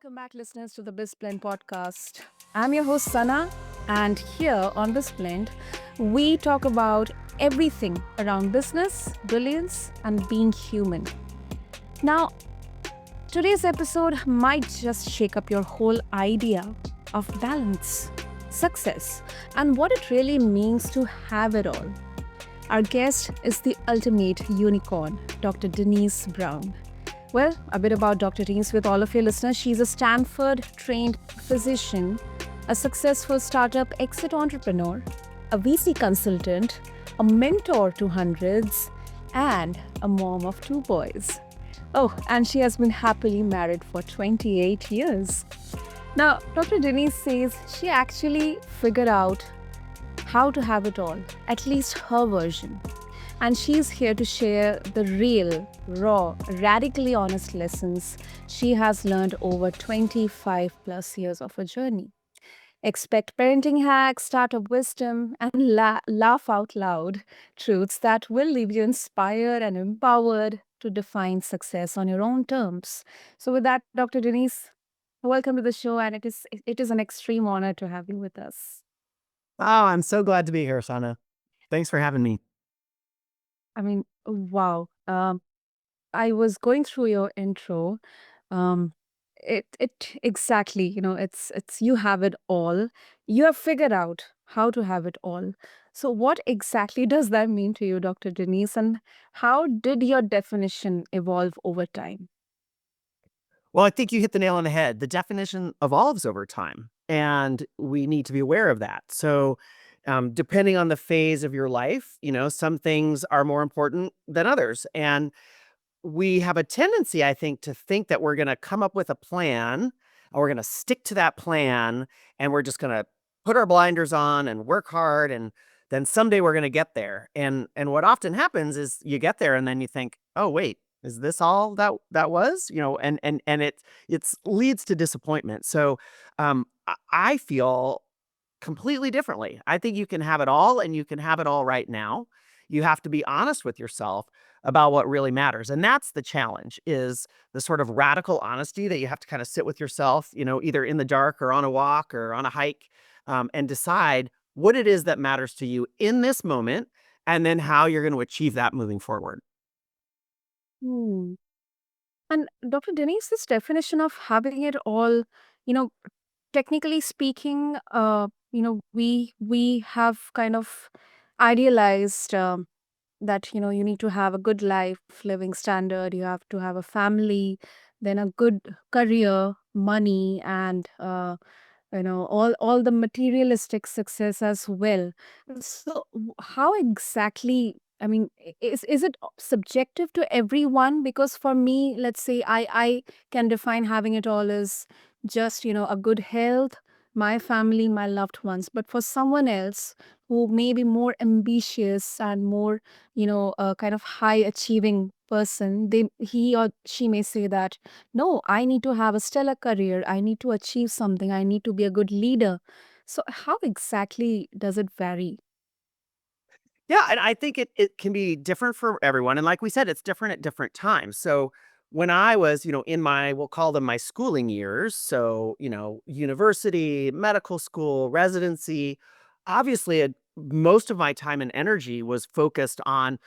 welcome back, listeners, to the BizBlend podcast. I'm your host, Sana, and here on BizBlend, we talk about everything around business, brilliance, and being human. Now, today's episode might just shake up your whole idea of balance, success, and what it really means to have it all. Our guest is the ultimate unicorn, Dr. Denise Brown. Well, a bit about Dr. Denise with all of your listeners. She's a Stanford-trained physician, a successful startup exit entrepreneur, a VC consultant, a mentor to hundreds, and a mom of two boys. Oh, and she has been happily married for 28 years. Now, Dr. Denise says she actually figured out how to have it all, at least her version. And she's here to share the real, raw, radically honest lessons she has learned over 25 plus years of her journey. Expect parenting hacks, startup wisdom, and laugh out loud truths that will leave you inspired and empowered to define success on your own terms. So, with that, Dr. Denise, welcome to the show, and it is an extreme honor to have you with us. Oh, I'm so glad to be here, Sana. Thanks for having me. I mean, wow. I was going through your intro. Um, it exactly, it's you have it all. You have figured out how to have it all. So what exactly does that mean to you, Dr. Denise, and how did your definition evolve over time? Well, I think you hit the nail on the head. The definition evolves over time, and we need to be aware of that. So, depending on the phase of your life, some things are more important than others. And we have a tendency, I think, to think that we're going to come up with a plan, and we're going to stick to that plan, and we're just going to put our blinders on and work hard, and then someday we're going to get there. And what often happens is you get there, and then you think, oh wait, is this all that was? And it's leads to disappointment. So I feel completely differently. I think you can have it all, and you can have it all right now. You have to be honest with yourself about what really matters. And that's the challenge, is the sort of radical honesty that you have to kind of sit with yourself, either in the dark or on a walk or on a hike, and decide what it is that matters to you in this moment, and then how you're going to achieve that moving forward. Hmm. And Dr. Denise, this definition of having it all, you know, technically speaking, we have kind of idealized that you need to have a good life living standard, you have to have a family, then a good career, money, and all the materialistic success as well. So how exactly, I mean, is it subjective to everyone? Because for me, let's say I can define having it all as just a good health, my family, my loved ones. But for someone else who may be more ambitious and more kind of high achieving person, he or she may say that no, I need to have a stellar career. I need to achieve something. I need to be a good leader. So, how exactly does it vary? Yeah, and I think it can be different for everyone. And like we said, it's different at different times. So when I was, in my, we'll call them my schooling years, so, university, medical school, residency, obviously most of my time and energy was focused on,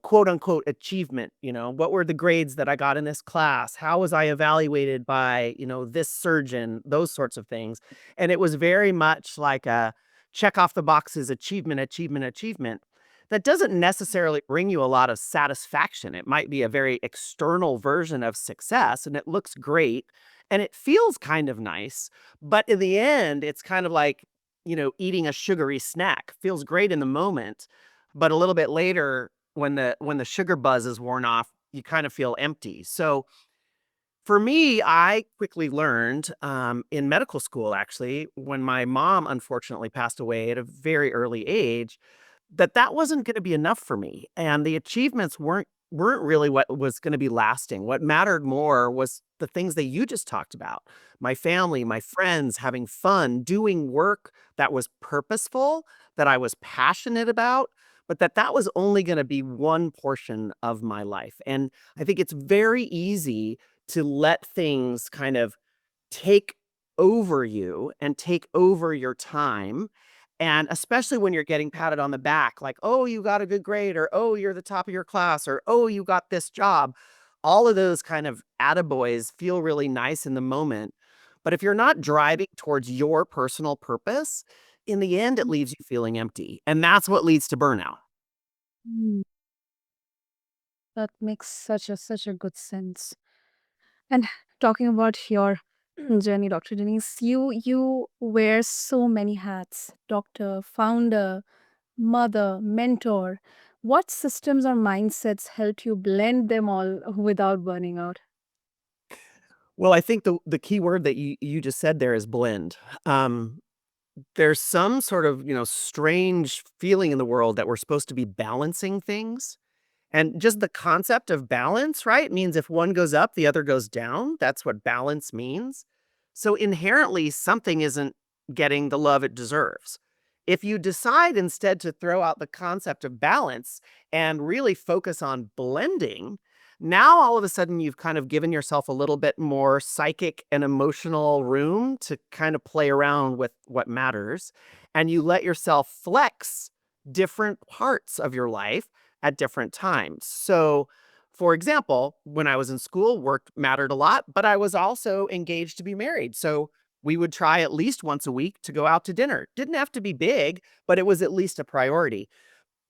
quote unquote achievement. What were the grades that I got in this class? How was I evaluated by, this surgeon, those sorts of things. And it was very much like a check off the boxes, achievement, achievement, achievement. That doesn't necessarily bring you a lot of satisfaction. It might be a very external version of success, and it looks great and it feels kind of nice. But in the end, it's kind of like, eating a sugary snack. Feels great in the moment, but a little bit later, when the sugar buzz is worn off, you kind of feel empty. So for me, I quickly learned in medical school, actually, when my mom unfortunately passed away at a very early age, that wasn't gonna be enough for me, and the achievements weren't really what was gonna be lasting. What mattered more was the things that you just talked about. My family, my friends, having fun, doing work that was purposeful, that I was passionate about, but that was only gonna be one portion of my life, and I think it's very easy to let things kind of take over you and take over your time. And especially when you're getting patted on the back, like, oh, you got a good grade, or oh, you're the top of your class, or oh, you got this job. All of those kind of attaboys feel really nice in the moment. But if you're not driving towards your personal purpose, in the end, it leaves you feeling empty. And that's what leads to burnout. Mm, that makes such a good sense. And talking about your journey, Dr. Denise, you wear so many hats: doctor, founder, mother, mentor. What systems or mindsets helped you blend them all without burning out? Well, I think the key word that you just said there is blend. Um, there's some sort of, strange feeling in the world that we're supposed to be balancing things. And just the concept of balance, right, means if one goes up, the other goes down. That's what balance means. So inherently, something isn't getting the love it deserves. If you decide instead to throw out the concept of balance and really focus on blending, now all of a sudden you've kind of given yourself a little bit more psychic and emotional room to kind of play around with what matters. And you let yourself flex different parts of your life at different times. So, for example, when I was in school, work mattered a lot, but I was also engaged to be married. So we would try at least once a week to go out to dinner. Didn't have to be big, but it was at least a priority.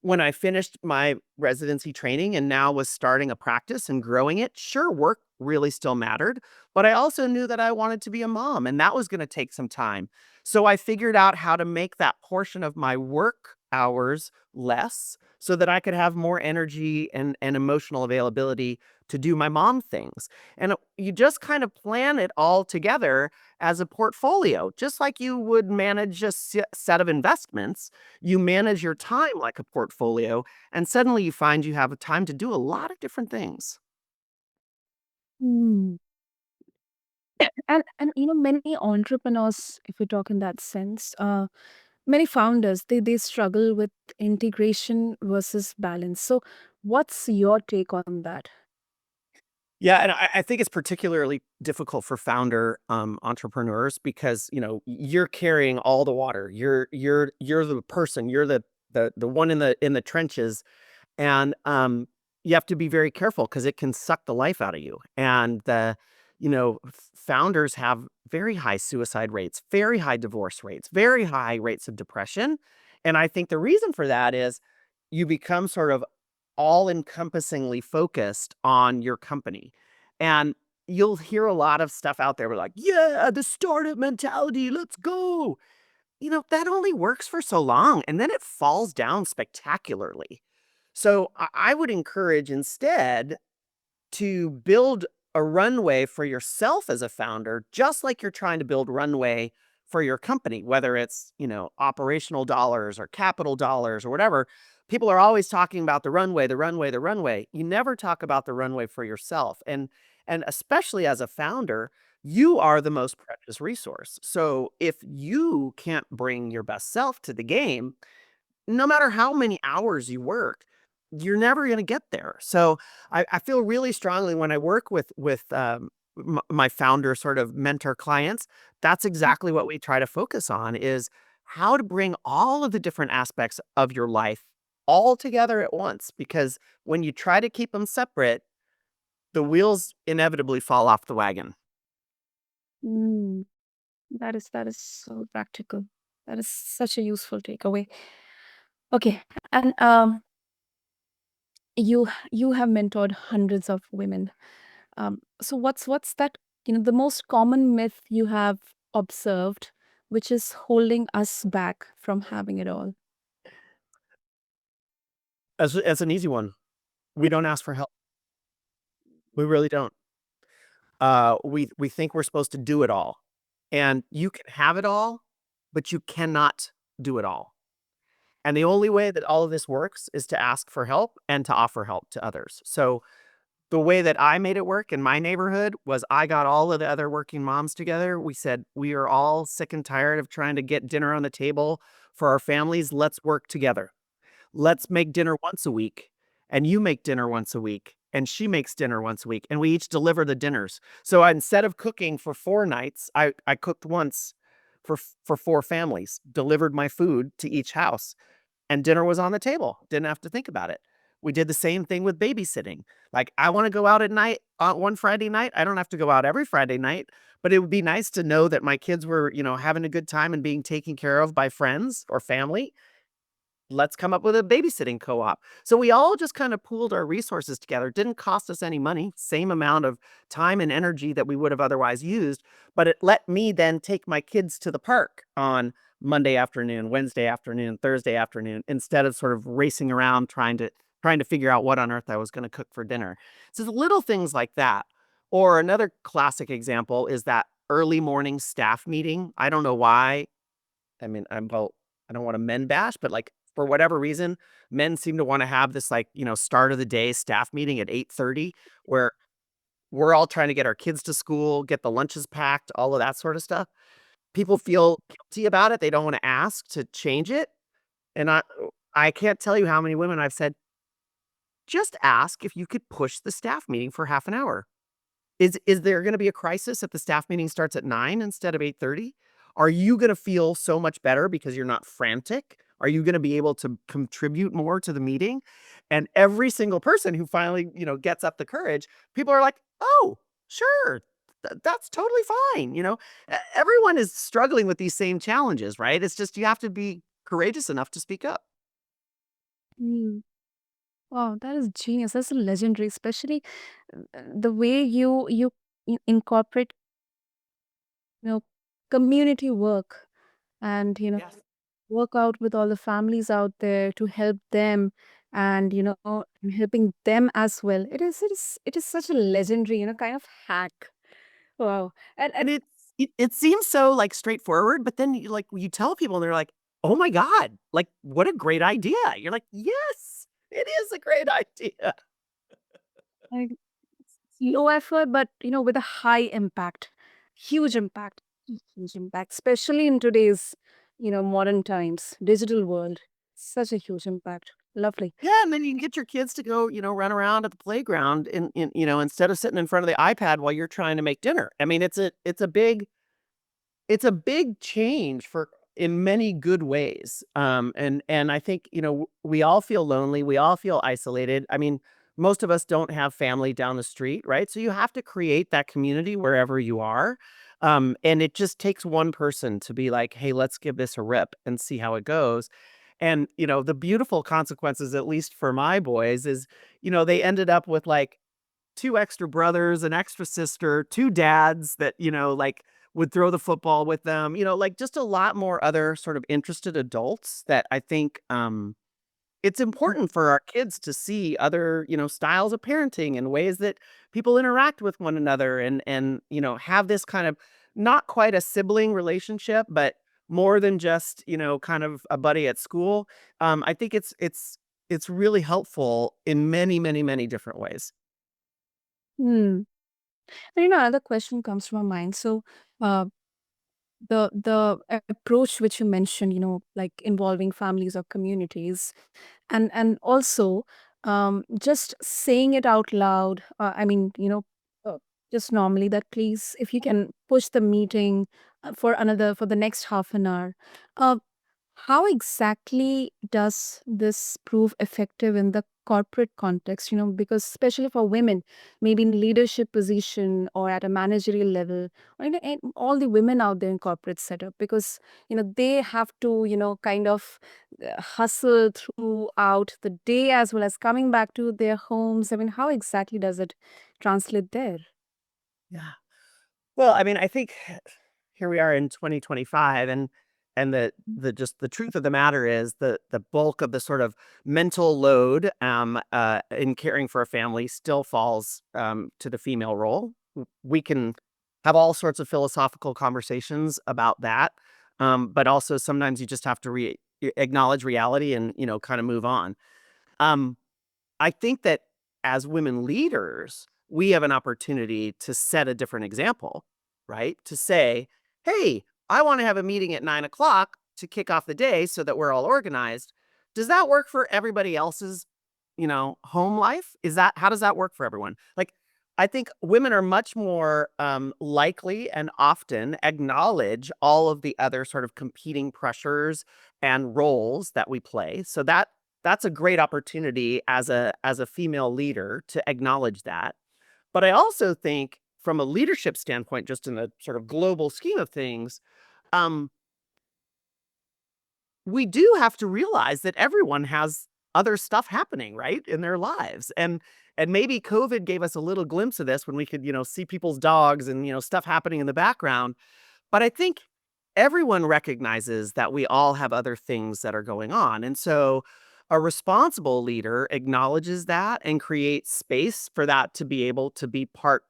When I finished my residency training and now was starting a practice and growing it, sure, work really still mattered, but I also knew that I wanted to be a mom and that was going to take some time. So I figured out how to make that portion of my work hours less so that I could have more energy and emotional availability to do my mom things. And you just kind of plan it all together as a portfolio, just like you would manage a set of investments. You manage your time like a portfolio, and suddenly you find you have time to do a lot of different things. Mm. And many entrepreneurs, if we talk in that sense, many founders, they struggle with integration versus balance. So what's your take on that? Yeah, and I think it's particularly difficult for founder entrepreneurs because you're carrying all the water. You're the person. You're the one in the trenches, and you have to be very careful because it can suck the life out of you. And founders have very high suicide rates, very high divorce rates, very high rates of depression. And I think the reason for that is you become sort of all encompassingly focused on your company. And you'll hear a lot of stuff out there. We're like, yeah, the startup mentality, let's go. That only works for so long and then it falls down spectacularly. So I would encourage instead to build a runway for yourself as a founder, just like you're trying to build runway for your company, whether it's, operational dollars or capital dollars or whatever. People are always talking about the runway, the runway, the runway. You never talk about the runway for yourself. And especially as a founder, you are the most precious resource. So if you can't bring your best self to the game, no matter how many hours you work, you're never going to get there. So I feel really strongly when I work with my founder sort of mentor clients. That's exactly what we try to focus on is how to bring all of the different aspects of your life all together at once. Because when you try to keep them separate, the wheels inevitably fall off the wagon. Mm, that is so practical. That is such a useful takeaway. Okay, and you have mentored hundreds of women. So what's that? The most common myth you have observed, which is holding us back from having it all. As an easy one, we don't ask for help. We really don't. We think we're supposed to do it all. And you can have it all, but you cannot do it all. And the only way that all of this works is to ask for help and to offer help to others. So the way that I made it work in my neighborhood was I got all of the other working moms together. We said, we are all sick and tired of trying to get dinner on the table for our families. Let's work together. Let's make dinner once a week and you make dinner once a week and she makes dinner once a week, and we each deliver the dinners. So instead of cooking for 4 nights, I cooked once for 4 families, delivered my food to each house, and dinner was on the table. Didn't have to think about it. We did the same thing with babysitting. Like, I wanna go out at night on one Friday night. I don't have to go out every Friday night, but it would be nice to know that my kids were, having a good time and being taken care of by friends or family. Let's come up with a babysitting co-op. So we all just kind of pooled our resources together. Didn't cost us any money, same amount of time and energy that we would have otherwise used, but it let me then take my kids to the park on Monday afternoon, Wednesday afternoon, Thursday afternoon, instead of sort of racing around trying to figure out what on earth I was going to cook for dinner. So the little things like that. Or another classic example is that early morning staff meeting. I don't know why. I mean, I don't want to men bash, but like for whatever reason, men seem to want to have this like, start of the day staff meeting at 8:30 where we're all trying to get our kids to school, get the lunches packed, all of that sort of stuff. People feel guilty about it. They don't want to ask to change it. And I can't tell you how many women I've said, just ask if you could push the staff meeting for half an hour. Is there gonna be a crisis if the staff meeting starts at 9 instead of 8:30? Are you gonna feel so much better because you're not frantic? Are you gonna be able to contribute more to the meeting? And every single person who finally, gets up the courage, people are like, "Oh, sure. That's totally fine," everyone is struggling with these same challenges, right? It's just you have to be courageous enough to speak up. Mm. Wow, that is genius. That's legendary, especially the way you incorporate, you know, community work and Yes. work out with all the families out there to help them and helping them as well. It is such a legendary, kind of hack. Wow. And And it seems so, like, straightforward, but then you tell people and they're like, "Oh my god, like, what a great idea." You're like, "Yes, it is a great idea." like low effort, but with a high impact, huge impact, huge impact, especially in today's modern times, digital world. Such a huge impact. Lovely. Yeah, and then you can get your kids to go, run around at the playground instead of sitting in front of the iPad while you're trying to make dinner. I mean, it's a big change for in many good ways. And I think, we all feel lonely, we all feel isolated. I mean, most of us don't have family down the street, right? So you have to create that community wherever you are. And it just takes one person to be like, "Hey, let's give this a rip and see how it goes." And, the beautiful consequences, at least for my boys, is, they ended up with like 2 extra brothers, an extra sister, 2 dads that, like, would throw the football with them, like, just a lot more other sort of interested adults that I think, it's important for our kids to see other, styles of parenting and ways that people interact with one another and, have this kind of not quite a sibling relationship, but more than just, kind of a buddy at school. I think it's really helpful in many, many, many different ways. Hmm. And another question comes to my mind. So, uh, the approach which you mentioned, like involving families or communities, and also just saying it out loud. I mean, just normally that please, if you can push the meeting for the next half an hour. Uh, How exactly does this prove effective in the corporate context? Because especially for women, maybe in leadership position or at a managerial level, or and all the women out there in corporate setup, because they have to kind of hustle throughout the day as well as coming back to their homes. I mean, how exactly does it translate there? Yeah. Well, I mean, I think here we are in 2025 and the truth of the matter is the bulk of the sort of mental load in caring for a family still falls to the female role. We can have all sorts of philosophical conversations about that. But also sometimes you just have to acknowledge reality and, kind of move on. Um, I think that as women leaders, we have an opportunity to set a different example, right? To say, "Hey, I want to have a meeting at 9 o'clock to kick off the day so that we're all organized. Does that work for everybody else's home life? How does that work for everyone? Like, I think women are much more likely and often acknowledge all of the other sort of competing pressures and roles that we play. So that's a great opportunity as a female leader to acknowledge that. But I also think from a leadership standpoint, just in the sort of global scheme of things, um, we do have to realize that everyone has other stuff happening, right, in their lives. And maybe COVID gave us a little glimpse of this when we could, see people's dogs and, stuff happening in the background. But I think everyone recognizes that we all have other things that are going on. And so a responsible leader acknowledges that and creates space for that to be able to be part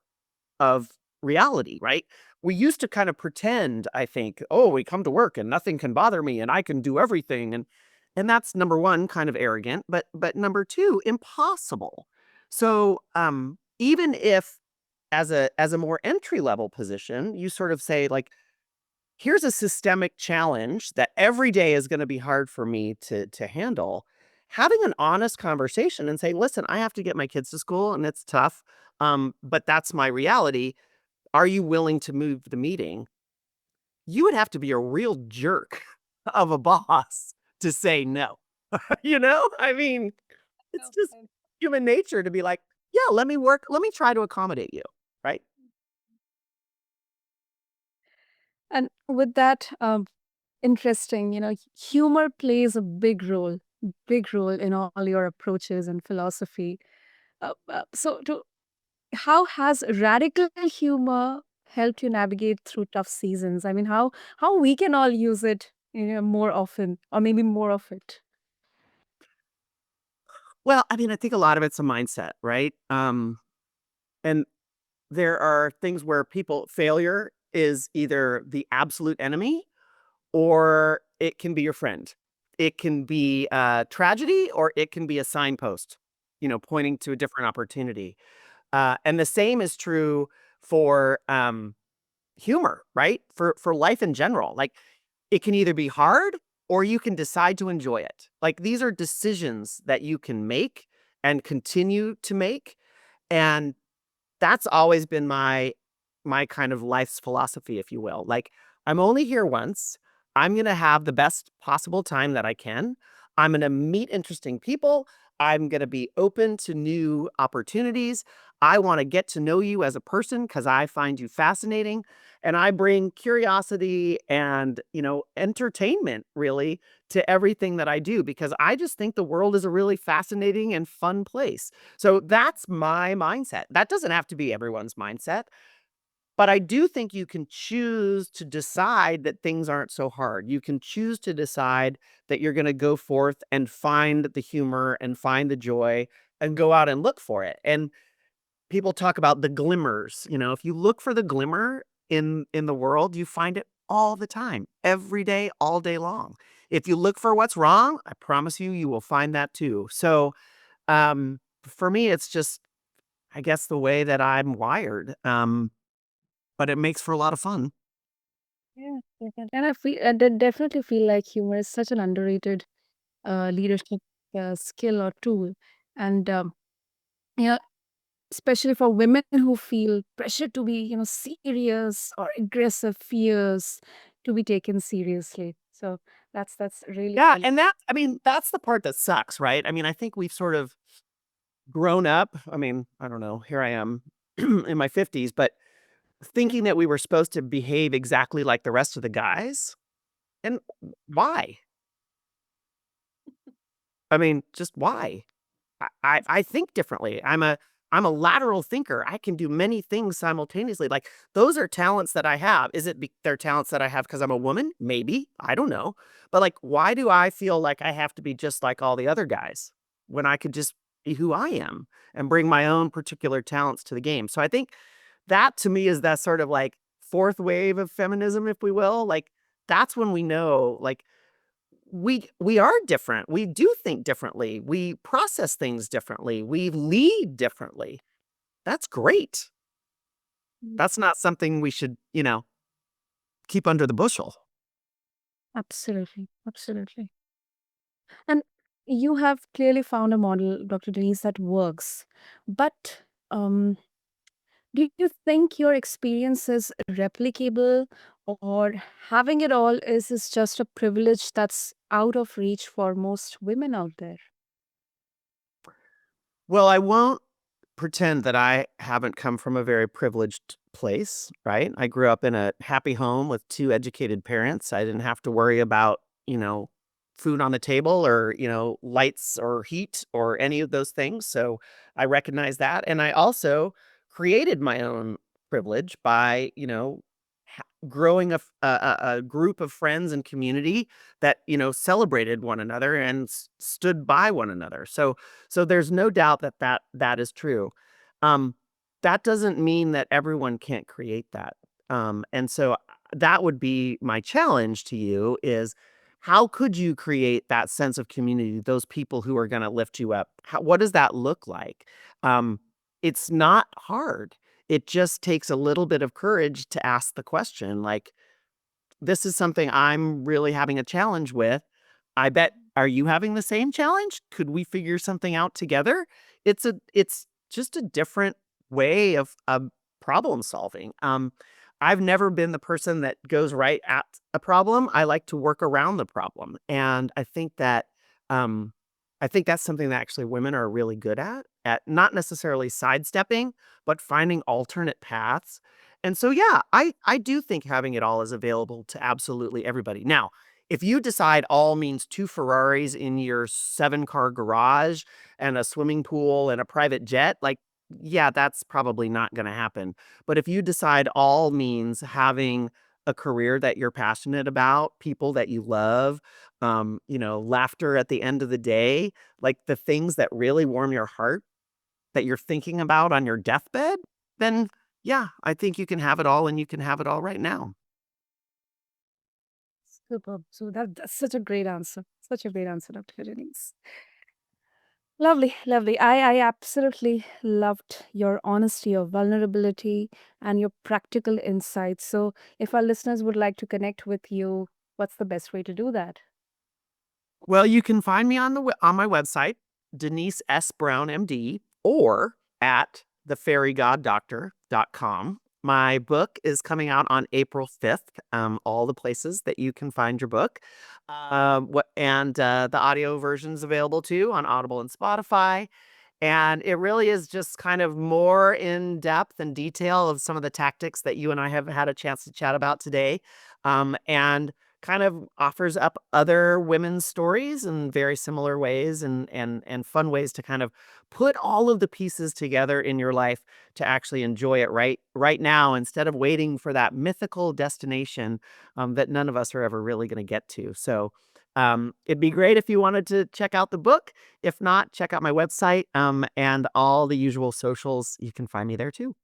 of reality, right? We used to kind of pretend, I think, oh, we come to work and nothing can bother me and I can do everything. And that's number one, kind of arrogant, but number two, impossible. So even if as a more entry level position, you sort of say, like, here's a systemic challenge that every day is going to be hard for me to handle. Having an honest conversation and saying, listen, I have to get my kids to school and it's tough. But that's my reality. Are you willing to move the meeting? You would have to be a real jerk of a boss to say no. I mean, it's just human nature to be like, yeah, let me work. Let me try to accommodate you. Right. And with that, interesting, humor plays a big role in all your approaches and philosophy. How has radical humor helped you navigate through tough seasons? I mean, how we can all use it, more often, or maybe more of it. Well, I mean, I think a lot of it's a mindset, right? And there are things where failure is either the absolute enemy or it can be your friend. It can be a tragedy or it can be a signpost, pointing to a different opportunity. And the same is true for humor, right? For life in general. Like, it can either be hard or you can decide to enjoy it. Like, these are decisions that you can make and continue to make. And that's always been my kind of life's philosophy, if you will. Like, I'm only here once. I'm going to have the best possible time that I can. I'm going to meet interesting people. I'm going to be open to new opportunities. I want to get to know you as a person because I find you fascinating. And I bring curiosity and, entertainment really to everything that I do because I just think the world is a really fascinating and fun place. So that's my mindset. That doesn't have to be everyone's mindset. But I do think you can choose to decide that things aren't so hard. You can choose to decide that you're going to go forth and find the humor and find the joy and go out and look for it. And people talk about the glimmers. If you look for the glimmer in the world, you find it all the time, every day, all day long. If you look for what's wrong, I promise you will find that too. So for me, it's just, I guess, the way that I'm wired. But it makes for a lot of fun. Yeah, and I definitely feel like humor is such an underrated leadership skill or tool, and yeah, especially for women who feel pressure to be, serious or aggressive, fears to be taken seriously. So that's really Yeah, valid. and I mean, that's the part that sucks, right? I mean, I think we've sort of grown up. I mean, I don't know, here I am in my 50s, but thinking that we were supposed to behave exactly like the rest of the guys. And why? I mean, just why? I think differently. I'm a lateral thinker. I can do many things simultaneously. Like, those are talents that I have. Is it they're talents that I have because I'm a woman? Maybe. I don't know. But, like, why do I feel like I have to be just like all the other guys when I could just be who I am and bring my own particular talents to the game? So I think that to me is that sort of like fourth wave of feminism, if we will. Like, that's when we know, like, we are different. We do think differently. We process things differently. We lead differently. That's great. Mm. That's not something we should, keep under the bushel. Absolutely, absolutely. You have clearly found a model, Dr. Denise, that works. But um, do you think your experience is replicable, or having it all is just a privilege that's out of reach for most women out there? Well, I won't pretend that I haven't come from a very privileged place, right? I grew up in a happy home with two educated parents. I didn't have to worry about, food on the table or, lights or heat or any of those things. So I recognize that. And I also created my own privilege by, growing a group of friends and community that, celebrated one another and stood by one another. So there's no doubt that that is true. Um, that doesn't mean that everyone can't create that. And so that would be my challenge to you is how could you create that sense of community, those people who are going to lift you up? What does that look like? Um, it's not hard. It just takes a little bit of courage to ask the question, like, this is something I'm really having a challenge with. I bet are you having the same challenge? Could we figure something out together? It's just a different way of problem solving. I've never been the person that goes right at a problem. I like to work around the problem. And um I think that's something that actually women are really good at not necessarily sidestepping, but finding alternate paths. And so, yeah, I do think having it all is available to absolutely everybody. Now, if you decide all means two Ferraris in your seven-car garage and a swimming pool and a private jet, like, yeah, that's probably not going to happen. But if you decide all means having a career that you're passionate about, people that you love, laughter at the end of the day, like the things that really warm your heart that you're thinking about on your deathbed, then yeah, I think you can have it all and you can have it all right now. Superb. So that's such a great answer. Such a great answer, Dr. Denise. Lovely, lovely. I absolutely loved your honesty, your vulnerability, and your practical insights. So, if our listeners would like to connect with you, what's the best way to do that? Well, you can find me on my website, Denise S. Brown MD, or at thefairygoddoctor.com. My book is coming out on April 5th. All the places that you can find your book. The audio version is available too on Audible and Spotify. And it really is just kind of more in depth and detail of some of the tactics that you and I have had a chance to chat about today. And kind of offers up other women's stories in very similar ways and fun ways to kind of put all of the pieces together in your life to actually enjoy it right now instead of waiting for that mythical destination that none of us are ever really going to get to. So it'd be great if you wanted to check out the book. If not, check out my website and all the usual socials. You can find me there too.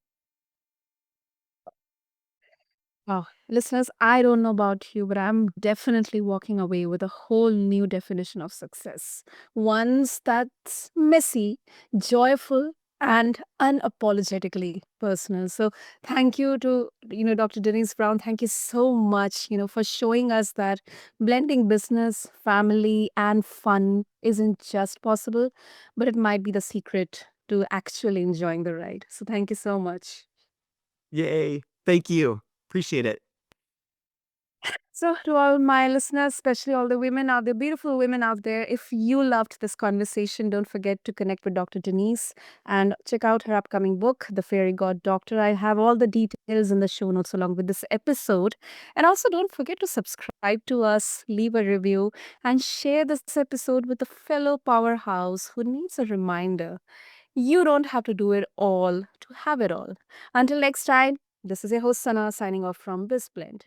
Oh, listeners, I don't know about you, but I'm definitely walking away with a whole new definition of success. One's that's messy, joyful, and unapologetically personal. So thank you to, Dr. Denise Brown. Thank you so much, for showing us that blending business, family, and fun isn't just possible, but it might be the secret to actually enjoying the ride. So thank you so much. Yay. Thank you. Appreciate it. So, to all my listeners, especially all the women out there, beautiful women out there, if you loved this conversation, don't forget to connect with Dr. Denise and check out her upcoming book, The Fairy God Doctor. I have all the details in the show notes along with this episode. And also, don't forget to subscribe to us, leave a review, and share this episode with a fellow powerhouse who needs a reminder. You don't have to do it all to have it all. Until next time, this is your host, Sana, signing off from BizBlend.